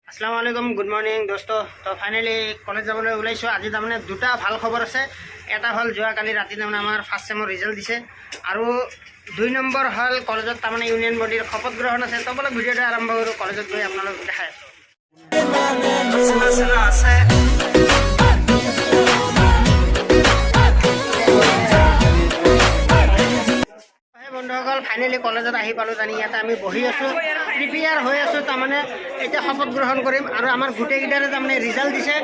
আসসালামু আলাইকুম, good morning দোস্ত। তো ফাইনেলি কলেজ যাবলৈ ওলাইছোঁ। আজি তাৰমানে দুটা ভাল খবৰ আছে। এটা হ'ল যোৱাকালি ৰাতি তাৰমানে আমাৰ ফাৰ্ষ্ট চেমৰ ৰিজাল্ট দিছে, আৰু 2 নম্বৰ হ'ল কলেজত তাৰমানে ইউনিয়ন বডিৰ শপত গ্ৰহণ আছে। তো বোলে ভিডিঅ'টো আৰম্ভ কৰোঁ, কলেজত গৈ আপোনালোক দেখাই আছোঁ। আছে বন্ধুসকল, ফাইনেলি কলেজত আহি পালোঁ। জানি ইয়াতে আমি বহি আছোঁ, প্ৰিপেয়াৰ হৈ আছোঁ। তাৰমানে এতিয়া শপত গ্ৰহণ কৰিম, আৰু আমাৰ গোটেইকেইটাৰে তাৰমানে ৰিজাল্ট দিছে।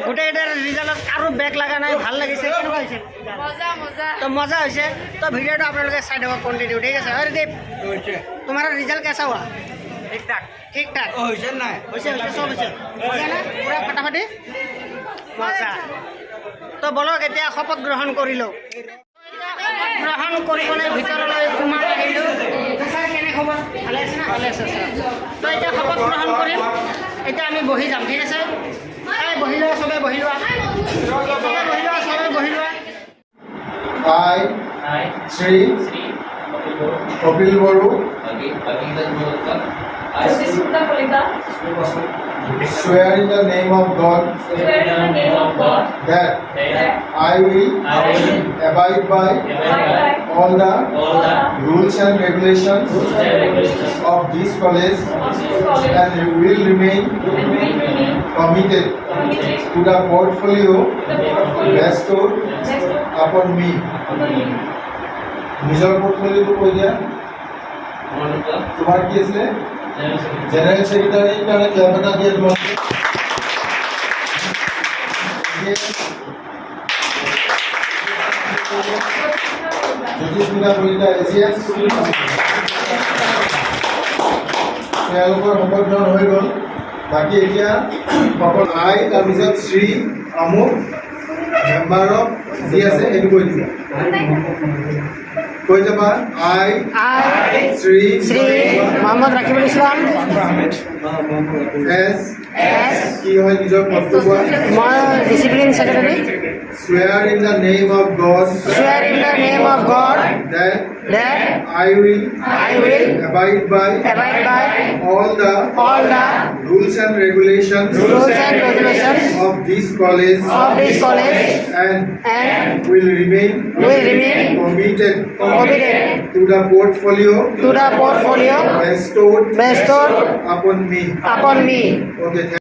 গোটেইকেইটাৰে ৰিজাল্টত কাৰো বেক লগা নাই, ভাল লাগিছে। কেনেকুৱা হৈছে? তো মজা হৈছে। তো ভিডিঅ'টো আপোনালোকে চাই থাকক, কণ্টিনিউ। ঠিক আছে? अरे दीप, तुम्हारा रिजल्ट कैसा हुआ? ठीक ठाक। ठीक ठाक হৈছে নাই? হৈছে চব হৈছে না, পুৰা ফাটাফাটি মজা। তো বলক এতিয়া শপত গ্ৰহণ কৰি লওঁ। গ্ৰহণ কৰিবলৈ ভিতৰলৈ সোমাই আহিলোঁ। ছাৰ কেনে খবৰ? ভালে আছে না? ভালে আছে ছাৰ। তো এতিয়া শপত গ্ৰহণ কৰিম। এতিয়া আমি বহি যাম। ঠিক আছে? এই বহি লোৱা, চবে বহি লোৱা, চবে বহি লোৱা, চবে বহি লোৱা। I, Sri Kapil Baru, swear in the name of God that I will abide by all the rules and regulations of this college and will remain committed to the portfolio bestowed upon me. নিজৰ পোৰ্টফোলিওটো কৈ দিয়া। তোমাৰ কি আছিলে? General secretary কাৰণে club এটা দিয়ে তোমালোকে। জ্যোতিস্মিতা কলিতা এজিএস, তেওঁলোকৰ শপত গ্ৰহণ হৈ গ'ল। বাকী এতিয়া শপত আই, তাৰপিছত শ্ৰী আমুক মেম্বাৰ অফ যি আছে সেইটো কৈ দিবা। কৈ যাবা। আই শ্ৰী মোহাম্মদ ৰাকিবুল ইছলাম এছ কি হয় নিজৰ পদটো কোৱা। মই discipline secretary. Swear in the name of God Swear in the name of God that that I will abide by all the rules and regulations of this college and will remain committed to the portfolio bestowed upon me. Okay,